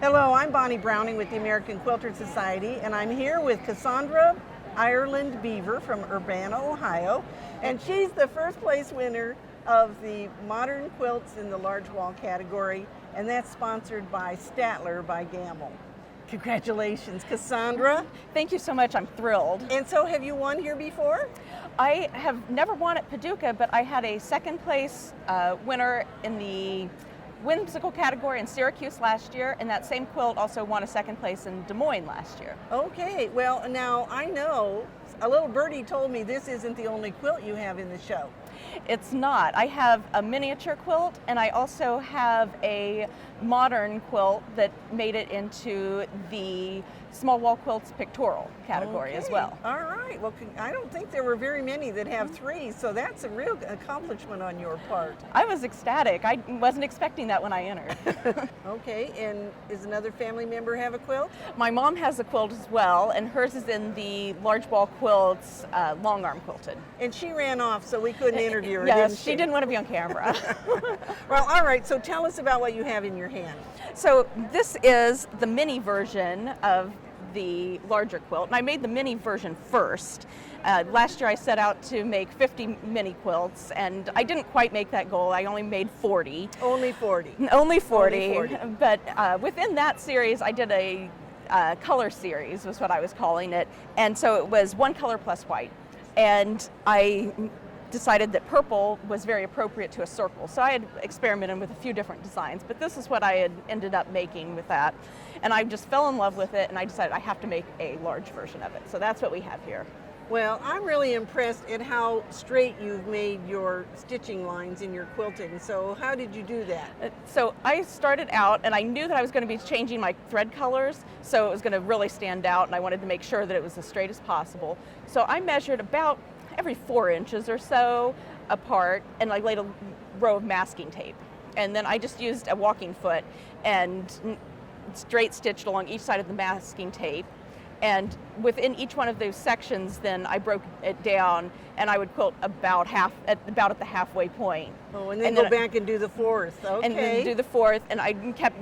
Hello, I'm Bonnie Browning with the American Quilter Society, and I'm here with Cassandra Ireland Beaver from Urbana, Ohio, and she's the first place winner of the Modern Quilts in the Large Wall category, and that's sponsored by Statler by Gamble. Congratulations, Cassandra. Thank you so much. I'm thrilled. And so have you won here before? I have never won at Paducah, but I had a second place winner in the whimsical category in Syracuse last year, and that same quilt also won a second place in Des Moines last year. Okay, well now I know, a little birdie told me this isn't the only quilt you have in the show. It's not. I have a miniature quilt, and I also have a modern quilt that made it into the small wall quilts pictorial category as well. All right. Well, I don't think there were very many that have three, so that's a real accomplishment on your part. I was ecstatic. I wasn't expecting that when I entered. Okay, and does another family member have a quilt? My mom has a quilt as well, and hers is in the large wall quilts, long arm quilted. And she ran off, so we couldn't interview her, Yes, didn't she didn't want to be on camera. Well, all right, so tell us about what you have in your hand. So this is the mini version of the larger quilt, and I made the mini version first. Last year I set out to make 50 mini quilts, and I didn't quite make that goal. I only made 40. Only 40. Only 40. Only 40. But within that series, I did a color series, was what I was calling it, and so it was one color plus white. And I decided that purple was very appropriate to a circle. So I had experimented with a few different designs, but this is what I had ended up making with that. And I just fell in love with it, and I decided I have to make a large version of it. So that's what we have here. Well, I'm really impressed at how straight you've made your stitching lines in your quilting. So how did you do that? So I started out, and I knew that I was going to be changing my thread colors, so it was going to really stand out, and I wanted to make sure that it was as straight as possible. So I measured about every 4 inches or so apart, and I laid a row of masking tape. And then I just used a walking foot and straight stitched along each side of the masking tape. And within each one of those sections, then I broke it down, and I would quilt about at the halfway point. Oh, and then go back and do the fourth. Okay. And then do the fourth, and I kept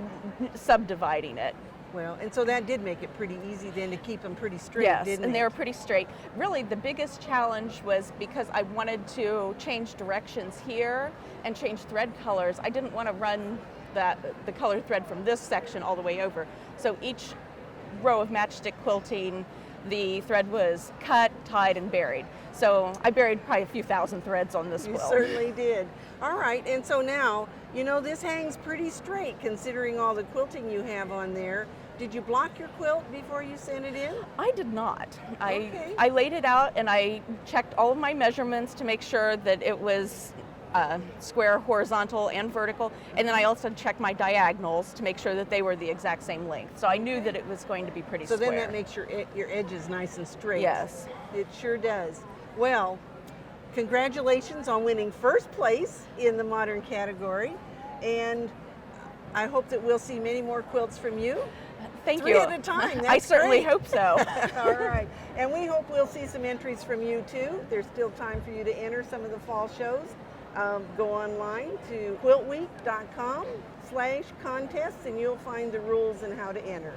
subdividing it. Well, and so that did make it pretty easy then to keep them pretty straight, yes, didn't it? And they were pretty straight. Really, the biggest challenge was because I wanted to change directions here and change thread colors. I didn't want to run the color thread from this section all the way over. So each row of matchstick quilting, the thread was cut, tied, and buried. So I buried probably a few thousand threads on this quilt. You certainly did. All right, and so now, you know, this hangs pretty straight considering all the quilting you have on there. Did you block your quilt before you sent it in? I did not. Okay. I laid it out, and I checked all of my measurements to make sure that it was square, horizontal, and vertical, and then I also checked my diagonals to make sure that they were the exact same length. So I knew that it was going to be pretty square. So then that makes your edges nice and straight. Yes. It sure does. Well, congratulations on winning first place in the modern category, and I hope that we'll see many more quilts from you. Thank Three you. at a time. That's I certainly great. hope so. All right. And we hope we'll see some entries from you too. There's still time for you to enter some of the fall shows. Go online to quiltweek.com/contests, and you'll find the rules and how to enter.